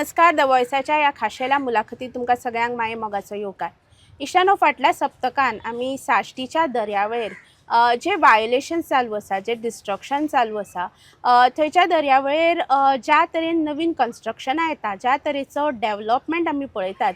नमस्कार. द वॉयसाच्या ह्या खाशेल्या मुलाखतीत तुमकां सगळ्यांक माये मोगाचो येवकार. इश्टानो, फाटल्या सप्तकान आमी साश्टीच्या दर्यावेळेर जे वायोलेशन्स चालू आसा, जे डिस्ट्रक्शन चालू आसा, थंयच्या दर्यावेळेर ज्या तरेन नवीन कन्स्ट्रक्शनां येता, ज्या तरेचो डेवलॉपमेंट आमी पळयतात,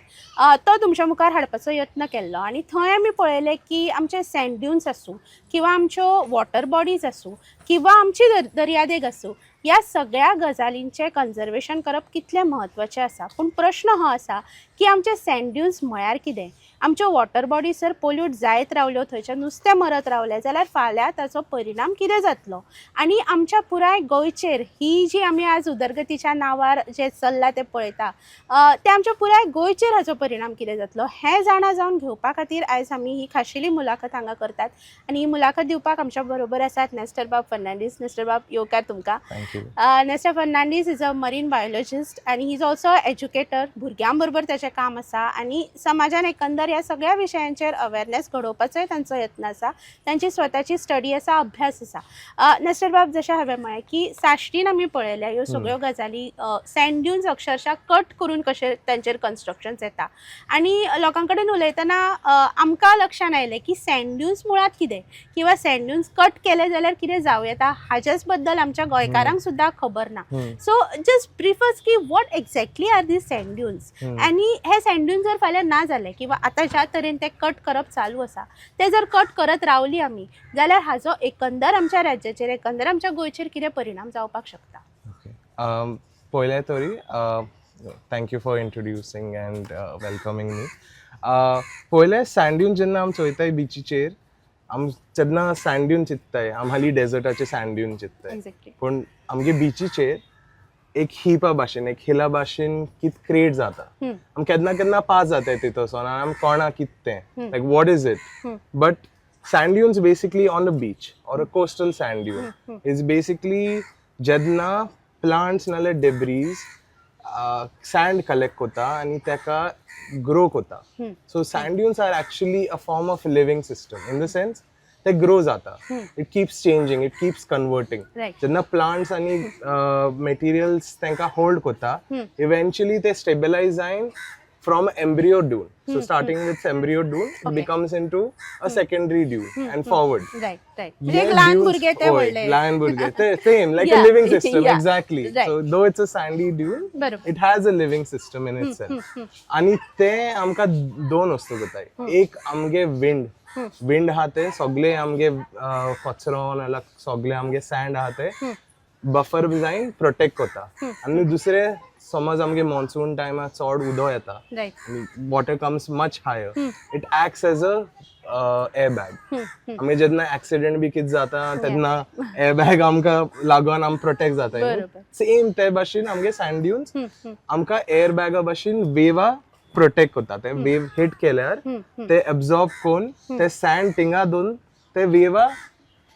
तो तुमच्या मुखार हाडपाचो यत्न केल्लो. आनी थंय आमी पळयलें की आमचे सँड ड्यून्स आसूं किंवा आमच्यो वॉटर बॉडीज आसूं किंवा आमची दर्यादेग आसूं, ह्या सगळ्या गजालींचें कन्जर्वेशन करप कितलें म्हत्वाचें आसा. पूण प्रश्न हो आसा की आमचे सँड ड्यून्स म्हळ्यार कितें? आमच्यो वॉटर बॉडीज जर पोल्यूट जायत रावल्यो, थंयचे नुस्तें मरत रावलें जाल्यार फाल्यां ताचो परिणाम कितें जातलो. आनी आमच्या पुराय गोंयचेर ही जी आमी आज उदरगतीच्या नांवार जे चल्लां तें पळयता, ते आमच्या पुराय गोंयचेर हाचो परिणाम कितें जातलो हें जाणा जावन घेवपा खातीर आयज आमी ही खाशेली मुलाखत हांगा करतात. आनी ही मुलाखत दिवपाक आमच्या बरोबर आसात नेस्टर फर्नांडीस. नेस्टर बाब, येवकार तुमकां. Nestor Fernandes is a marine biologist आनी ही इज ऑल्सो एज्युकेटर. भुरग्यां बरोबर ताचें काम आसा आनी समाजान एकंदर ह्या सगळ्या विशयांचेर अवेरनेस घडोवपाचोय तांचो यत्न आसा. तांची स्वताची स्टडी आसा, अभ्यास आसा. नेस्टर बाब, जशें हांवें म्हळें की साश्टीन आमी पळयल्या ह्यो सगळ्यो गजाली, सँड ड्यून्स अक्षरशः कट करून कशे तांचेर कन्स्ट्रक्शन्स येता. आनी लोकां कडेन उलयतना आमकां लक्षान आयलें की सँड ड्यून्स मुळात कितें, किंवा सँड ड्यून्स कट केले जाल्यार कितें जावं येता हाच्याच बद्दल आमच्या गोंयकारांक सुद्दां खबर ना. सो जस्ट ब्रीफर्स की what exactly are these sand dunes. आनी हे सँड ड्यून्स जर फाल्यां ना जाले किंवा आतां ज्या तरेन ते कट करप चालू आसा, ते जर कट करत रावली आमी जाल्यार हाजो एकंदर आमच्या राज्याचेर, एकंदर आमच्या गोंयचेर कितें परिणाम जावपाक शकता? पयले तरी thank you for introducing and welcoming me. पयले सँड ड्यून जेन्ना आमी चोयताय बिचीचेर, आम जेन्ना सँड ड्यून चित्ताय आम हाली डेजर्टाचे सँड ड्यून चित्ताय. पूण आमगे बिचीचेर एक हिपा भाशेन, एक हिला भाशेन कित क्रिएट जाता. आम केन्ना केन्ना पास जाताय तितूंतसून आनी आम कोणा कित तें लायक what is it. But sand dunes basically on the beach or a coastal sand dune is basically जेन्ना plants नाले debris sand collect kota and teka grow kota. So sand dunes are actually a form of living system in the sense they grow jata. It keeps changing, it keeps converting. Jenna plants and materials tenka hold kota, eventually they stabilize and from embryo dune. So starting with embryo dune, it becomes into a secondary dune and forward. Right. Like land burge te holdle. Land burge, same like a living system, exactly. So though it's a sandy dune, it has a living system in itself. आणि ते आमका दोन वस्तू गताय. एक आमगे wind हाते सगळे आमगे कचरो नाला सगळे आमगे सँड हाते बफर जायन प्रोटेक्ट करता. आणि दुसरे समज आमगे मॉन्सून टायमार चड उदो येता, water comes much higher, it acts as a air bag. आमी जेन्ना एक्सिडेंट बी कितें जाता तेन्ना एअर बॅग आमकां लागून आम प्रोटेक्ट जाता. सेम ते भाशेन आमगे सँड ड्यून्स आमकां एअर बॅगा भाशेन वेवा प्रोटेक्ट करता. ते वेव हिट केल्यार ते एब्सॉर्ब करून ते सँड थिंगा दोन ते वेवा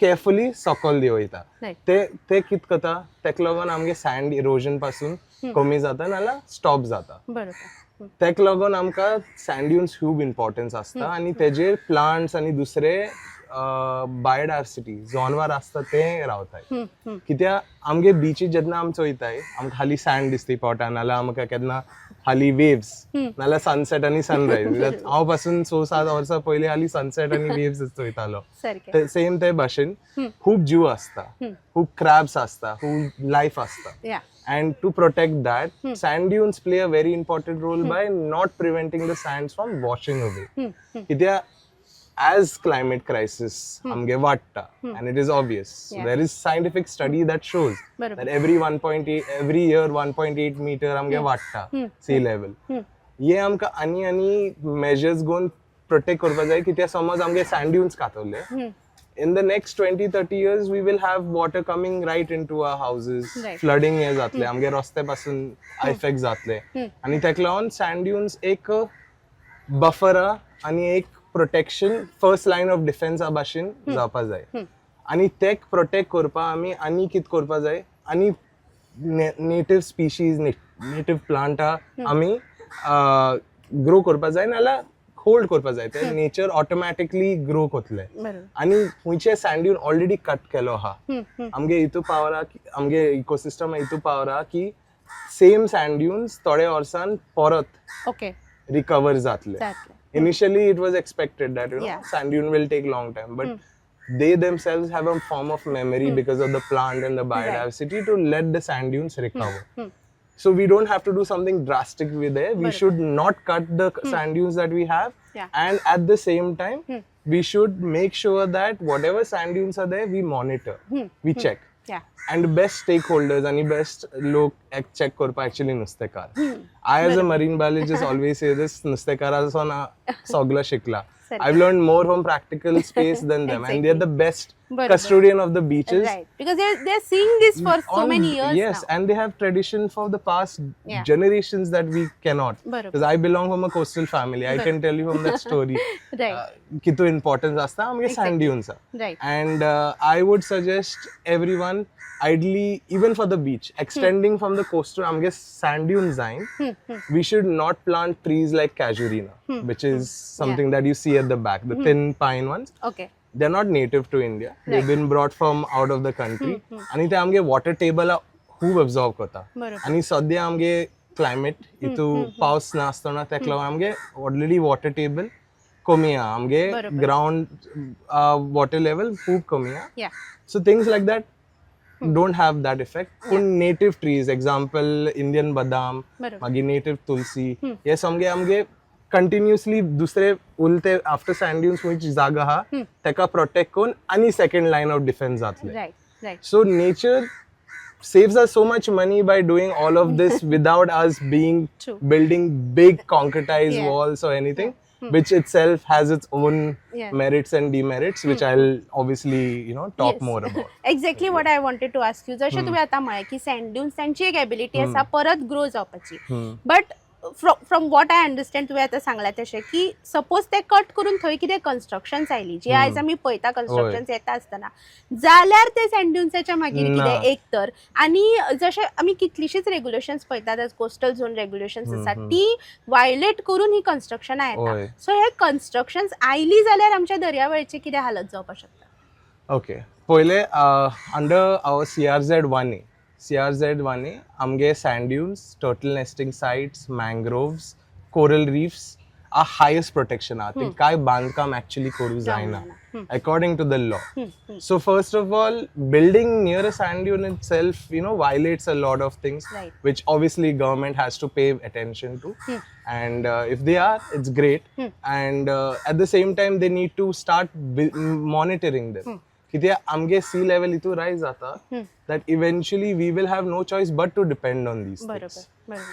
केअरफुली सकल देवयता. ते कित करता, तेका लागून आमगे सँड इरोजन पासून कमी जाता नाल्यार स्टॉप जाता. तेका लागून आमकां सँड ड्यून्स खूब इम्पॉर्टन्स आसता. आनी तेजेर प्लांट्स आनी दुसरे बायोडायवर्सिटी जनावर आसता ते रावताय. कित्याक आमगे बीचीस जेन्ना आमी चोयताय आमकां हाली सँड दिसती पडटा, नाल्यार आमकां केन्ना हाली वेव्स नाल्यार सनसेट आनी सनरायज. हांव पासून 6-7 वर्सां पयलीं हाली सनसेट आनी वेव्स चोयतालो. सेम ते भाशेन खूब जीव आसता, खूब क्रॅब्स आसता, खूब लायफ आसता. And to protect that, sand dunes play a very important role by not preventing the sands from washing away. As climate crisis amge vatta, and it is obvious. So there is scientific study that shows that every year 1.8 meter amge vatta sea level. Ye amka ani measures gon protect korpa jay ki त्या समज amge sand dunes कातवले. In the next 20-30 years we will have water coming right into our houses. Flooding हे जातले, आमगे रस्ते पासून effect जातले. आणि तेका लागून सँड ड्यून्स एक बफर आणि एक protection, first line of defence भाशेन जावपा जाय. आणि तेक प्रोटेक्ट करपा आमी आनी कित करपा जाय, आनी नेटिव्ह स्पीशीज, नेटिव्ह प्लांट आमी ग्रो करपा जाय नाल्यार होल्ड करपा जाय. ते नेचर ऑटोमॅटिकली ग्रो कोतले. आनी खुंयचे सँड ड्यून ऑलरेडी कट केलो आहा. आमगे हितू पावरा, आमगे इकोसिस्टम हितू पावरा की सेम सँड ड्यून्स थोडे वर्सान परत ओके रिकवर जातले. Initially it was expected that sand dune will take long time, but they themselves have a form of memory because of the plant and the biodiversity to let the sand dunes recover. So we don't have to do something drastic with it. We should not cut the sand dunes that we have, and at the same time we should make sure that whatever sand dunes are there, we monitor, we check. And best stakeholders and best लोक check करपा actually नुस्तेकार. I as a marine biologist always say this, नुस्तेकारासून सगळं शिकला. I've learned more from practical space than them, and they're the best custodian of the beaches. Right, because they're seeing this for so many years yes, now. and they have tradition for the past generations that we cannot. Because I belong from a coastal family, I can tell you from that story. कितो importance असता आमगे sand dunes. And I would suggest everyone, ideally, even for the beach, extending from the coastal amge sand dunes zain, we should not plant trees like casuarina, which is something that you see at the back, the thin pine ones. They're not native to India. They've been brought from out of the country. आणि ते आमगे water table खूप absorb करता. आणि सध्या आमगे climate इतू पाऊस नासतना तेक लागून आमगे already water table कमी आ. आमगे ground water level खूप कमी आ. So things like that don't have that effect. Kun native trees, example Indian badam, magi native tulsi, yes amge continuously dusre ulte after sand dunes which zaga ha teka protect kon ani second line of defense atle. Right. So nature saves us so much money by doing all of this without us building big concretized walls or anything. Which itself has its own merits and demerits, which I'll obviously talk more about. Exactly what I wanted to ask you. जशें तुवें आतां म्हळें की sand dunes तांची एक ability आसा परत grow जावपाची. But from what I understand तुवें आतां सांगलां तशें की सपोज ते कट करून थंय कितें कन्स्ट्रक्शन्स आयली जी आयज आमी पळयता कन्स्ट्रक्शन्स येता आसतना जाल्यार ते सँड ड्यून्साच्या मागीर कितें एक तर आनी जशें आमी कितलीशींच रेग्युलेशन्स पळयतात कोस्टल झोन रेग्युलेशन्स आसात ती वायलेट करून ही कन्स्ट्रक्शनां येता. सो हे कन्स्ट्रक्शन्स आयली जाल्यार आमच्या दर्यावेळेची कितें हालत जावपाक शकता? ओके, पयले अंडर आवर CRZ1A आमगे sand dunes, turtle nesting sites, mangroves, coral reefs are highest protection आहा. ते काय बांधकाम actually करू जायना according to the law. So first of all, building near a sand dune itself, violates a lot of things, which obviously government has to pay attention to. And if they are, it's great. And at the same time, they need to start monitoring them. कित्या आमगे sea level इतू rise जाता that eventually we will have no choice but to depend on these things.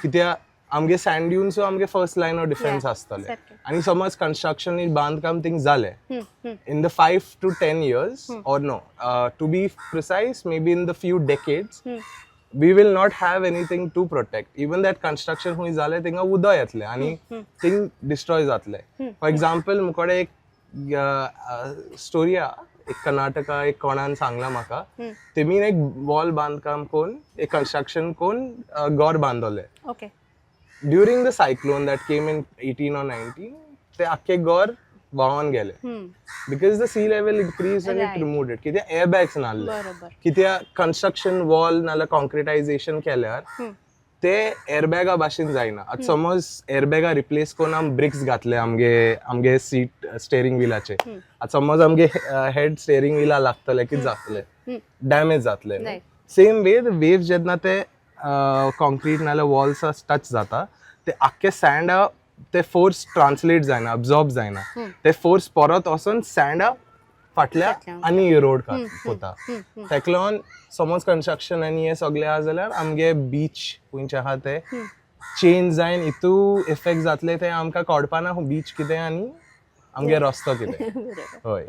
कित्या आमगे sand dunes so आमगे first line of defense आसतले. आणि समज construction नी बांधकाम things जाले in the 5 to 10 years or no, to be precise, maybe in the few decades, we will not have anything to protect. Even that construction हुई जाले थिंगा उदो येतले आणि thing destroy जातले. For example, मुकोडे एक स्टोरी एक कर्नाटका एक कोणान सांगला म्हाका तेमी एक वॉल बांधकाम कोण एक कंस्ट्रक्शन कोण गौर बांधले. During the cyclone that came in 18 or 19 ते आख्खे गौर व्हांवन गेले because the sea level increase and it removed it. कित्याक एअरबॅग्स नासले, कित्याक कंस्ट्रक्शन वॉल नाल्यार कॉन्क्रिटायझेशन केल्यार ते एअरबॅगा भाशेन जायना. आतां समज एअरबॅगा रिप्लेस करून आमी ब्रिक्स घातले आमगे सीट स्टेरिंग व्हिलाचे, आतां समज आमगे हेड स्टेरिंग व्हिला लागतले कितें जातले, डॅमेज जातले. सेम वे द वेव्स जेन्ना ते कॉन्क्रीट नाल्यार वॉल्स टच जाता ते आख्खे सँडा ते फोर्स ट्रान्सलेट जायना, अब्सॉर्ब जायना. ते फोर्स परत वचून सँडा फाटल्या आनी इरोड कोता. तेका लागून समज कंस्ट्रक्शन आनी हे सगळे आहा जाल्यार आमगे बीच खंयचे आहा ते चेंज जायन इतू इफेक्ट जातले ते आमकां कळपाना बीच कितें आनी आमगे रस्तो कितें. होय.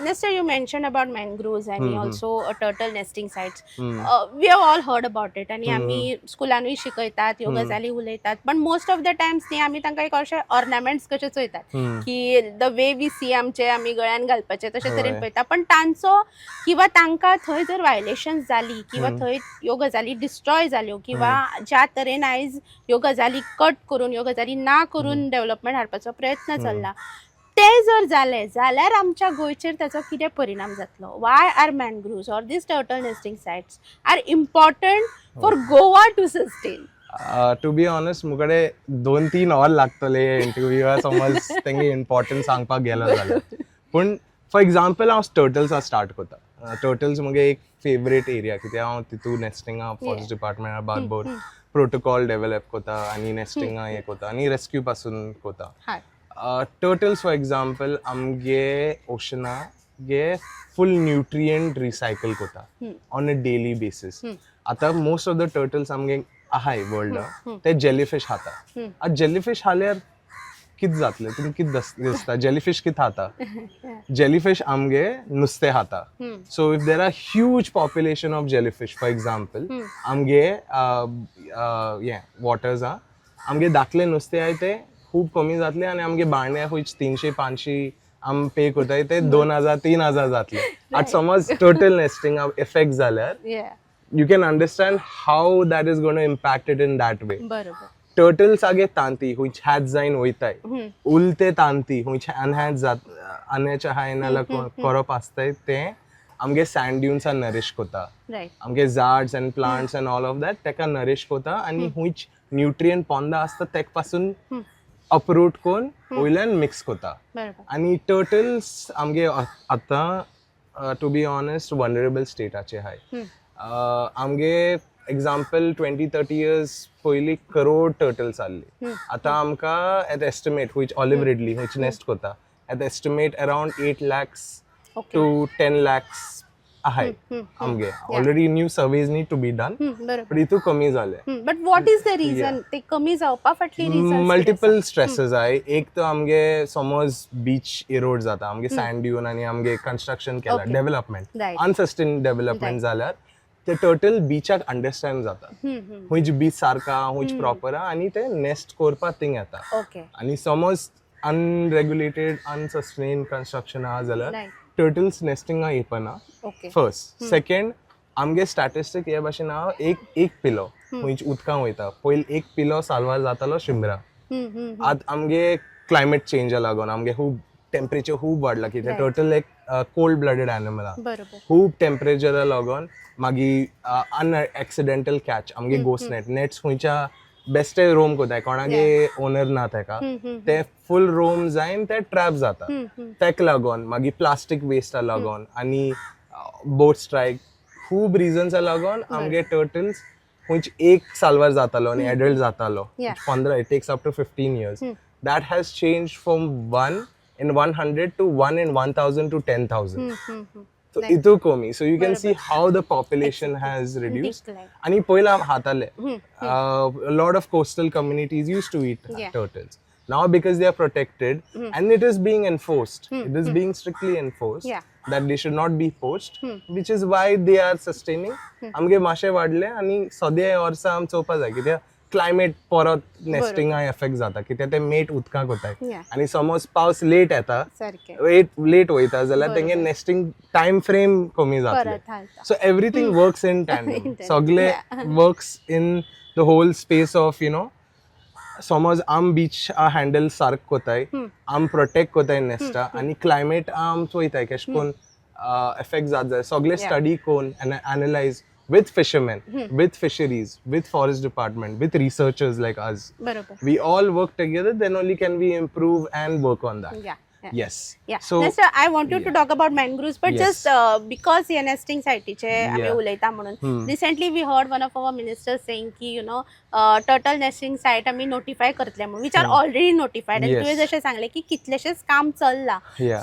Nester, you mentioned about mangroves and also turtle nesting sites. We have all heard about it आणि आमी स्कुलानूय शिकयतात ह्यो गजाली उलयतात. पण मोस्ट ऑफ द टायम्स न्ही आमी तांकां एक अशे ऑर्नामेंट्स कशे चोयतात की द वे वी सी आमचे आमी गळ्यान घालपाचे तशे तरेन पळयता. पण तांचो किंवा तांकां थंय जर वायलेशन्स जाली किंवा थंय ह्यो गजाली डिस्ट्रॉय जाल्यो किंवा ज्या तरेन आयज ह्यो गजाली कट करून ह्यो गजाली ना करून डेव्हलपमेंट हाडपाचो प्रयत्न चल्ला, ते जर जाले जाल्यार आमच्या गोंयचेर ताचो कितें परिणाम जातलो? Why are mangroves or these turtle nesting sites are important for Goa to sustain? To be honest मुकडे 2-3 ऑल लागतले इंटरव्यूअर समज तेंगे इम्पॉर्टन्स सांगपाक गेलो जाल्यार. पूण फॉर एग्जाम्पल हांव टर्टल्सा स्टार्ट करता. टर्टल्स मुगे एक फेवरेट एरिया कित्याक हांव तितू नेस्टिंगा फॉरेस्ट डिपार्टमेंटा बारबर प्रोटोकॉल डेव्हलप करता आनी नेस्टिंगा हें करता आनी रेस्क्यू पासून करता. टर्टल्स फॉर एग्जाम्पल आमगे ओशना गे फुल न्यूट्रियंट रिसायकल करता ऑन अ डेली बेसीस. आतां मोस्ट ऑफ द टर्टल्स आमगे आहाय वर्ल्ड ते जेलीफिश खाता. आतां जेलीफिश हाल्यार कित जातलें तुमकां कित दिसता? जेलीफिश कित खाता? जेलीफिश आमगे नुस्तें खाता. So if there are huge population of jellyfish for example आमगे वॉटर्स आमगे धाकले नुस्तें आहाय ते खूब कमी जातले आनी आमगे बांगडे खूंय 300-500 आम पे करताय ते 2000-3000 जातले. आतां समज टर्टल नेस्टिंग इफेक्ट जाल्यार you can understand how that is going to impact it in that way. बरोबर. Turtles आगे तांती हुंच हॅच जायन वयताय. उलते तांती हुंच अनहॅच जात आन्याच्या हायनाला करप आसताय ते आमगे सँड ड्यून्स नरिश कोता. आमगे झाड्स and plants and all of that तेका नरिश कोता आनी हुंच न्यूट्रियंट पोंदा आसता तेक पासून अपरूट कोन वयल्यान मिक्स कोता. आनी टर्टल्स आमगे आतां टू बी ऑनेस्ट वनरेबल स्टेटाचे हाय. आमगे एग्जाम्पल 20-30 years पयलीं करोड टर्टल्स आसले. आतां आमकां एट एस्टिमेट हुंच ऑलिव्ह रिडली हुंच नेस्ट कोता at estimate around 8 lakhs to 10 lakhs आहाय आमगे. Already new surveys need to be done but इतू कमी जाले. But what is the reason ते कमी जावपा फाटली रिजन? मल्टिपल स्ट्रेसेस आहाय. एक तर आमगे समज बीच इरोड जाता आमगे सँड ड्यून आनी आमगे कंस्ट्रक्शन केला डेव्हलपमेंट अनसस्टेन डेव्हलपमेंट जाल्यार ते टर्टल बीचाक अंडरस्टँड जाता हुंच बीच सारका हुंच प्रॉपर आनी ते नेस्ट करपा थिंग येता. आनी समज अनरेग्युलेटेड अनसस्टेन कंस्ट्रक्शन आहा जाल्यार टर्टल्स नेस्टिंगा येपना. फर्स्ट. सेकंड आमगे स्टॅटिस्टिक हे भाशेन आहा एक पिलो हुंच उदकां वयता पयलीं एक पिलो साल्वार जातालो शिमरा. आतां आमगे क्लायमेट चेंजा लागून आमगे खूब टेम्परेचर खूब वाडला कित्याक टर्टल एक कोल्ड ब्लडेड एनिमल आहा. खूब टेम्परेचरा लागून मागीर अनएक्सिडेंटल कॅच आमगे गोस्ट नेट्स खुंयच्या बेस्टे रोम कोताय कोणागे ओनर ना तेका ते फुल रोम जायन ते ट्रॅप जाता. तेक लागून मागीर प्लास्टीक वेस्टा लागून आनी बोट स्ट्रायक खूब रिजन्सा लागून आमगे टर्टल्स खुंयच एक साल्वार जातालो आनी एडल्ट जातालो 15 it takes up to 15 years. That has changed from 1 in 100 to 1 in 1000 to 10,000. So itu komi. So you can see how the population has reduced. Ani poila hatale. A lot of coastal communities used to eat turtles. Now because they are protected and it is being enforced, it is being strictly enforced that they should not be poached, which is why they are sustaining. Amge माशे वाढले आणि सद्या वर्सा आम चोवपा जाय कित्याक climate परत नेस्टिंगा एफेक्ट जाता कित्याक ते मेट उदकाक वताय आनी समज पावस लेट येता लेट वयता जाल्यार तेंगे नेस्टिंग टायम फ्रेम कमी जातले. So everything works in tandem. सगळे works in the whole space of समज आम बीच हँडल सारक कोताय आम प्रोटेक्ट कोताय नेस्टा आनी क्लायमेट आम चोयताय केश कोन एफेक्ट जात जाय सगळे स्टडी कोन analyse with fishermen, with fisheries, with forest department, with researchers like us. We all work together, then only can we improve and work on that. Yes. So Nester, I wanted to talk about mangroves, but just because the nesting site चे आम्ही उलयता म्हणून recently we heard one of our ministers saying की turtle nesting site आम्ही notify करतले म्हणून which are already notified and तुवें जशें सांगले की कितलेशेच काम चल्ला.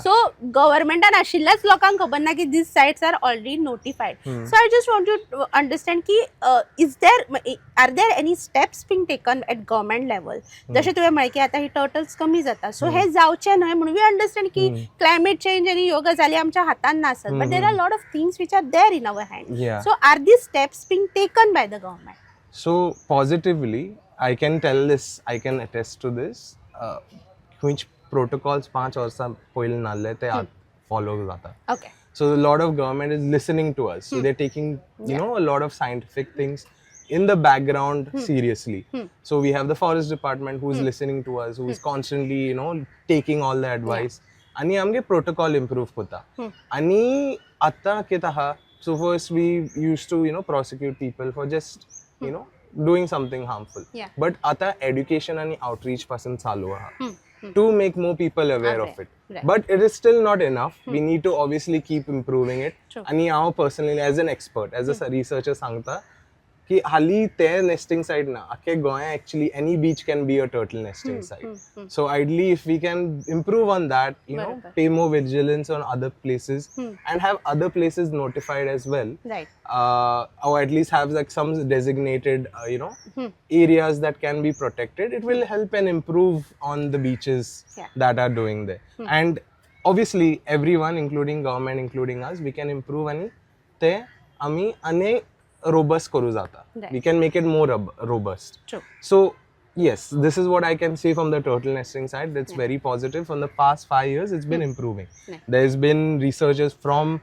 So गव्हर्नमेंटान आशिल्ल्याच लोकांक खबर ना की these sites are already notified. So I just want to understand की are there any steps being taken at government level? जशें तुवें म्हळें की आता ही turtles कमी जाता so हे जावचे न्हय म्हणून we understand की climate change आणि योग गजाली आमच्या हातान नासत but there are a lot of things which are there in our hand. So are these steps being taken by the government? So positively I can tell this, I can attest to this. Which protocols 5 वर्सां पयलीं नासले ते follow जाता. Okay. So a lot of government is listening to us. So they're taking a lot of scientific things in the background seriously. So we have the forest department who's listening to us, who's constantly, you know, taking all the advice. आणि आमगे protocol improve कोता. आणि आता कित आहा, so first we used to, you know, prosecute people for just, you know, doing something harmful. But आता education आणि outreach पासून चालू आहा. To make more people aware of it. But it is still not enough. We need to obviously keep improving it. आणि हांव personally as an expert, as a researcher सांगता की हाली ते nesting site ना आखे गोंया actually any beach can be a turtle nesting site. So ideally if we can improve on that, you know, pay more vigilance on other places and have other places notified as well. Right. Or at least have like some designated, you know, areas that can be protected. It will help and improve on the beaches that are doing there. And obviously everyone, including government, including us, we can improve आणि ते आम्ही आणि robust करू जाता. We can make it more robust. True. So yes, this is what I can say from the turtle nesting side. That's very positive. From the past 5 years, it's been improving. There's been researchers from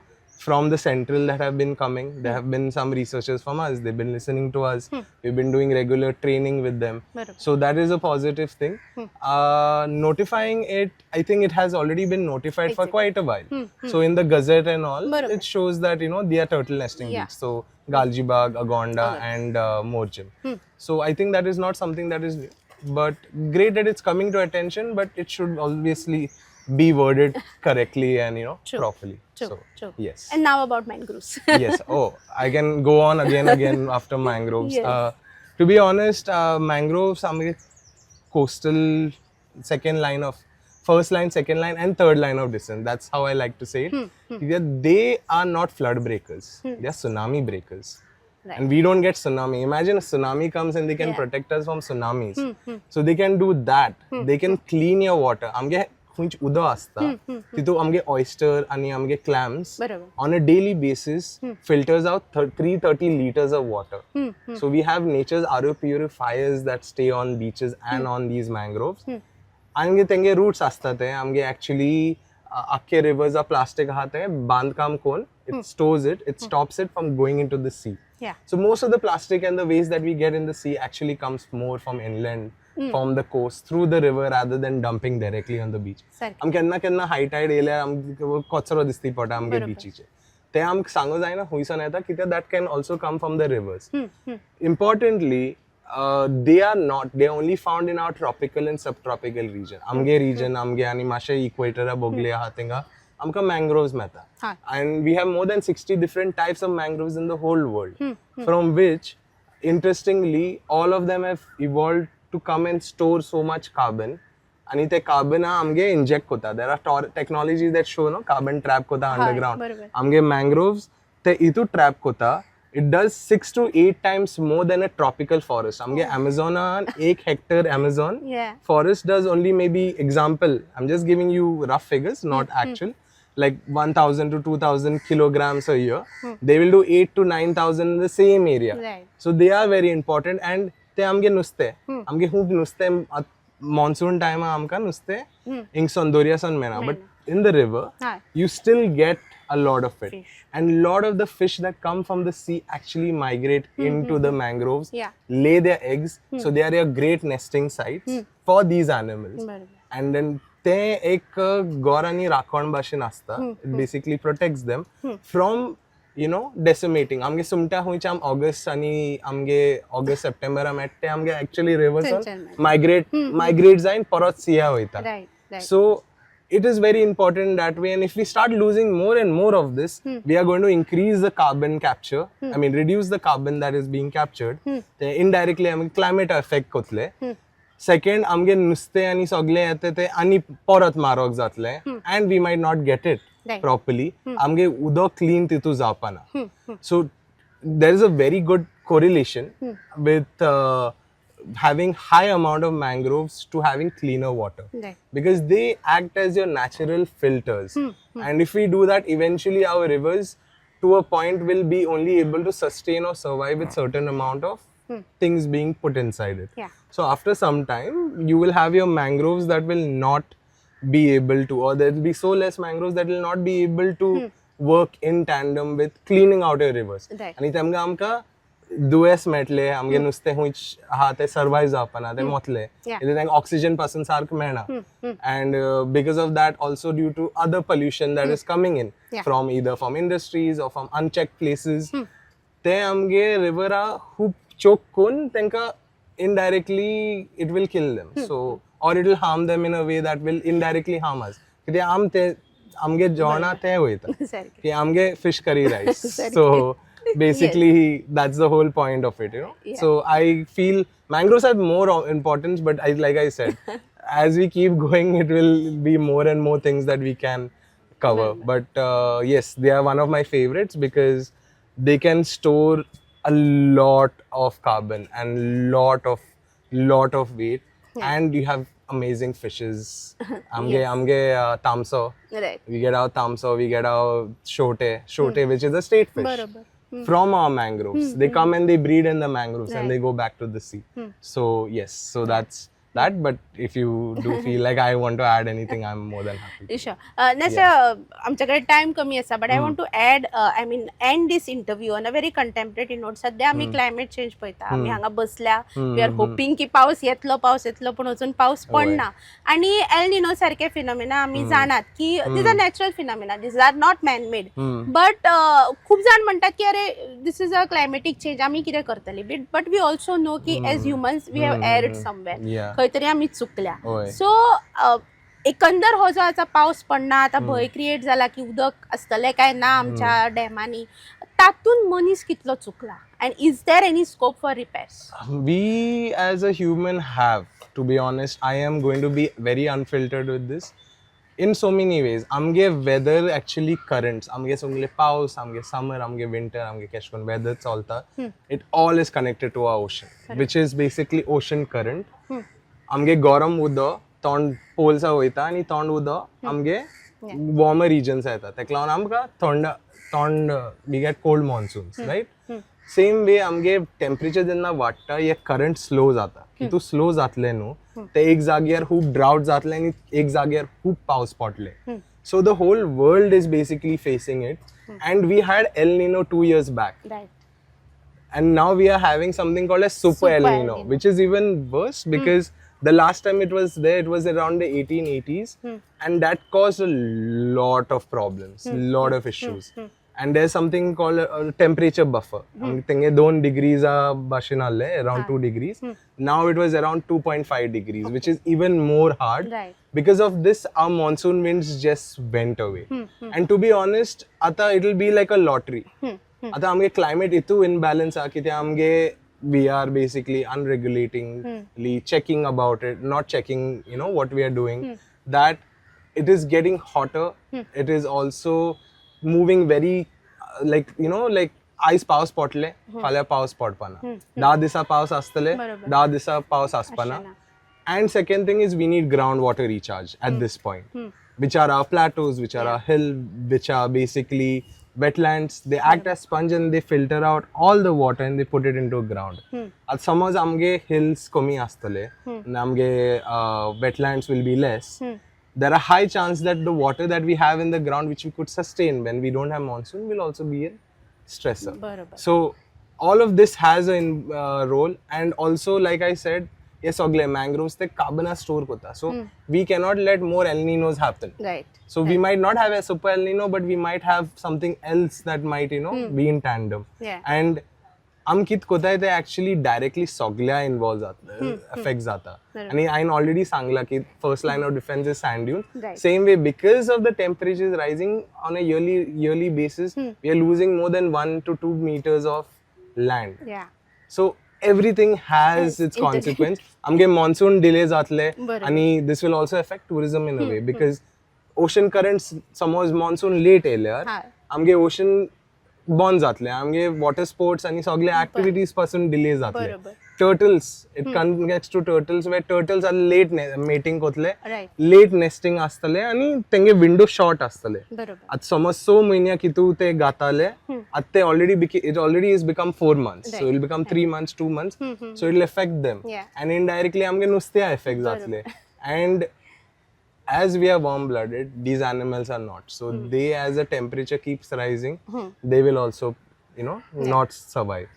the central that have been coming. There have been some researchers from us. They've been listening to us. We've been doing regular training with them. So that is a positive thing. Notifying it, I think it has already been notified for quite a while. So in the Gazette and all, it shows that, you know, they are turtle nesting beach. So Galjibag, Agonda and Morjim. So I think that is not something that is new. But great that it's coming to attention, but it should obviously be worded correctly and, you know, properly. True. Yes. And now about mangroves. Yes. Oh, I can go on again after mangroves. To be honest, mangroves are coastal second line, second line and third line of defense. That's how I like to say it. They are not flood breakers. They are tsunami breakers. Right. And we don't get tsunami. Imagine a tsunami comes and they can protect us from tsunamis. So they can do that. They can clean your water. Amge hunch uda asta. Tito amge oyster and amge clams on a daily basis filters out 330 liters of water. So we have nature's RO purifiers that stay on beaches and on these mangroves. आमगे तेंगे roots असतात आमगे actually अख्खे reverse of plastic आहात बांधकाम कोण it stores it, it stops it from going into the sea. So most of the plastic and the waste that we get in the sea actually comes more from inland, from the coast, through the river rather than dumping directly on the beach. आम केन्ना हाय Tide येयल्यार आमकां कचरो दिसती पडटा आमगे बिचीचे ते आमकां सांगो जायना खुंयसान येता कित्याक that can also come from the rivers. Importantly, they are not, they are only found in our tropical and subtropical region. Amge region, amge ani mashe equator bogle aha tinga amka mangroves meta. And we have more than 60 different types of mangroves in the whole world. From which, interestingly, all of them have evolved to come and store so much carbon. And ते carbon amge inject kota. There are technologies that show no carbon trap kota underground. Amge mangroves te itu trap kota. It does 6 to 8 times more than a tropical forest. Amge Amazon 1 hectare Amazon forest does only maybe, example, I'm just giving you rough figures, not actual, like 1,000 to 2,000 kilograms a year. They will do 8 to 9,000 in the same area. So they are very important and te amge nuste. Amge hoop nuste monsoon time amka nuste ing Sondoria san mena. But in the river, you still get a lot of it. And a lot of the fish that come from the sea actually migrate into the mangroves, lay their eggs. So they are a great nesting sites for these animals. And then te ek gorani rakhon bashin asta. It basically protects them from, you know, decimating. Amge sumta huicham August ani amge August September amette amge actually rivers on migrate zain parot siya hoita. So it is very important that way, and if we start losing more and more of this, we are going to increase the carbon capture. I mean, reduce the carbon that is being captured. Indirectly, amge climate effect kotle. Second, amge nuste ani sogle yete te ani porat marok zatle, and we might not get it properly. Amge udo clean titu zapana. So there is a very good correlation with having high amount of mangroves to having cleaner water, because they act as your natural filters. And if we do that, eventually our rivers to a point will be only able to sustain or survive with certain amount of things being put inside it. So after some time you will have your mangroves that will not be able to, or there will be so less mangroves that will not be able to work in tandem with cleaning out your rivers. And दुयेंस मेळटले आमगे नुस्तें खूंयच आहा तें survive जावपाना तें मोतलें कित्याक तांकां oxygen पासून सारको मेळना and because of that also due to other pollution that is coming in from either from industries or from unchecked places ते आमगे रिवरा खूब चोक करून तांकां indirectly it will kill them so or it will harm them in a way that will indirectly harm us कित्याक आमगे जेवणा तें वयता की आमगे fish curry rice so basically that's the whole point of it, you know. So I feel mangroves have more importance, but like I said as we keep going it will be more and more things that we can cover. But yes, they are one of my favorites because they can store a lot of carbon and lot of weight and you have amazing fishes. Amge tamso, we get our tamso, we get our shote which is a state fish from our mangroves. They come and they breed in the mangroves and they go back to the sea. So yes, so that's that. But if you do feel like I want to add anything, I'm more than happy. Sure. Nester, आमच्याकडे time कमी असा, but I want to add, I mean, end this interview on a very contemporary note. सध्या आम्ही climate change पळयता, आम्ही हांगा बसल्या, we are hoping की पावस येतलो पण अजून पावस पडना आणि एल निनो सारखे फिनॉमिना आम्ही जाणात की these are natural phenomena, these are not man made. But खूप जण म्हणतात की अरे this is a climatic change, आम्ही कितें करतली, बट वी ऑल्सो नो की as humans we have erred somewhere, खंय तरी आम्ही चुकल्या. सो एकंदर हो जो आता पावस पडना, आता भय क्रिएट जाला की उदक असतले काय ना आमच्या डॅमांनी, तातून मनीस कितलो चुकला and is there any scope for repairs? We as a human have, to be honest, I am going to be very unfiltered with this in so many ways. Amge weather actually currents, amge songle paus, amge summer, amge winter, amge keshkon weather chalta, it all is connected to our ocean. Correct. Which is basically ocean current. आमगे गरम उदक थंड पोल्सा वयता आनी थंड उदक आमगे warmer reasons येता, तेका लागून आमकां थंड we get cold monsoons, right. Same way आमगे टेम्परेचर जेन्ना वाडटा हे करंट स्लो जाता, की तूं स्लो जातलें न्हू ते एक जाग्यार खूब ड्राउट जातलें आनी एक जाग्यार खूब पावस पडले. So the whole world is basically facing it and we had El Nino 2 years back. And now we are having something called as super El Nino, which is even worse because the last time it was there, it was around the 1880s, and that caused a lot of problems, lot of issues. And there's something called a temperature buffer. Think 2 degrees around 2 degrees. Now it was around 2.5 degrees, which is even more hard. Right. Because of this, our monsoon winds just went away. And to be honest, ata it will be like a lottery. आता आमगे climate इतू imbalance आहा की आमगे we are basically unregulatingly checking about it, not checking, you know, what we are doing, that it is getting hotter. It is also moving very like, you know, like आयज पावस पडले फाल्यां पावस पडपाना, 10 दिसा पावस आसतले 10 दिसा पावस आसपाना. And second thing is we need groundwater recharge at this point, which are our plateaus, which are our hill, which are basically wetlands. They act as sponge and they filter out all the water and they put it into ground. At समज आमगे hills कमी आसतले and आमगे wetlands will be less, there are high chance that the water that we have in the ground which we could sustain when we don't have monsoon will also be a stressor. So all of this has a role. And also like I said, ये सगळे mangroves ते carbon store करता, so we cannot let more El Ninos happen. Right. So we might not have a super El Nino, but we might have something else that might, you know, be in tandem. And आम कित कोताय ते actually directly सगळ्या involved जाता, affects जाता. आणि हांवें already सांगला की first line of defense is sand dune. Same way, because of the temperatures rising on a yearly basis, we are losing more than 1 to 2 meters of land. So everything has its consequence. आमगे monsoon delay जातले आणि this will also affect tourism in a way, because ocean currents समज monsoon late येयल्यार आमगे ocean बंद जातले, आमगे water sports आणि सगळे activities पासून delay जातले. Turtles, it connects to turtles, where turtles are late mating कोतले, late nesting आसतले आणि तेंगे window short आसतले. आता समज 6 महिन्या कितू ते गाताले, आता ते already is become 4 months, so it will become 3 months, 2 months, so it will affect them. And indirectly आमगे नुस्त्या affect जातले. And as we are warm blooded, these animals are not, so they, as the temperature keeps rising, they will also not survive.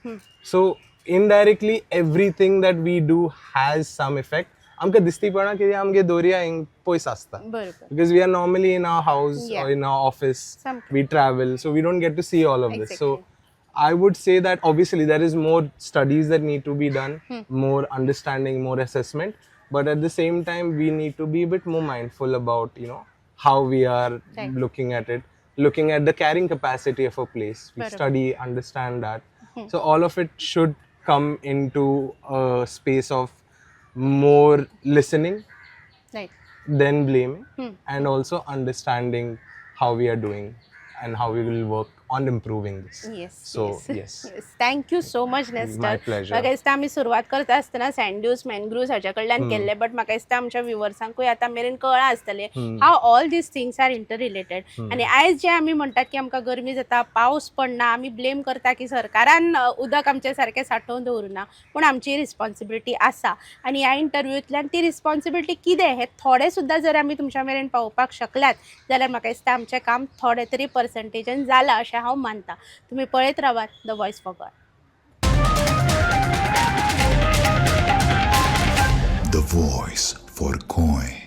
So indirectly everything that we do has some effect. आमकां दिसती पडना की आमगे दोरया हिंग पयस आसता, because we are normally in our house or in our office, we travel, so we don't get to see all of this. So I would say that obviously there is more studies that need to be done, more understanding, more assessment, but at the same time we need to be a bit more mindful about how we are looking at it, looking at the carrying capacity of a place. We study, understand that. So all of it should come into a space of more listening, then blaming, and also understanding how we are doing and how we will work on improving this. Yes. Thank you so much, Nester. My pleasure. म्हाका दिसता आमी सुरवात करता आसतना सँड्यूस मॅनग्रुव्स हाच्या कडल्यान केल्ले, but म्हाका दिसता आमच्या व्ह्युअर्सांकूय आतां मेरेन कळ्ळां आसतलें how all these things are interrelated. आनी आयज जे आमी म्हणटात की आमकां गरमी जाता, पावस पडना, आमी ब्लेम करता की सरकारान उदक आमचे सारकें सांठोवन दवरुना, पूण आमची रिस्पॉन्सिबिलिटी आसा. आनी ह्या इंटरव्यूंतल्यान ती रिस्पॉन्सिबिलिटी कितें हें थोडें सुद्दां जर आमी तुमच्या मेरेन पावोवपाक शकल्यात जाल्यार म्हाका दिसता आमचें काम थोडें तरी पर्संटेजान जालां अशें हांव मानता. तुम्ही पळयत रावात the voice for God. The voice for Goem.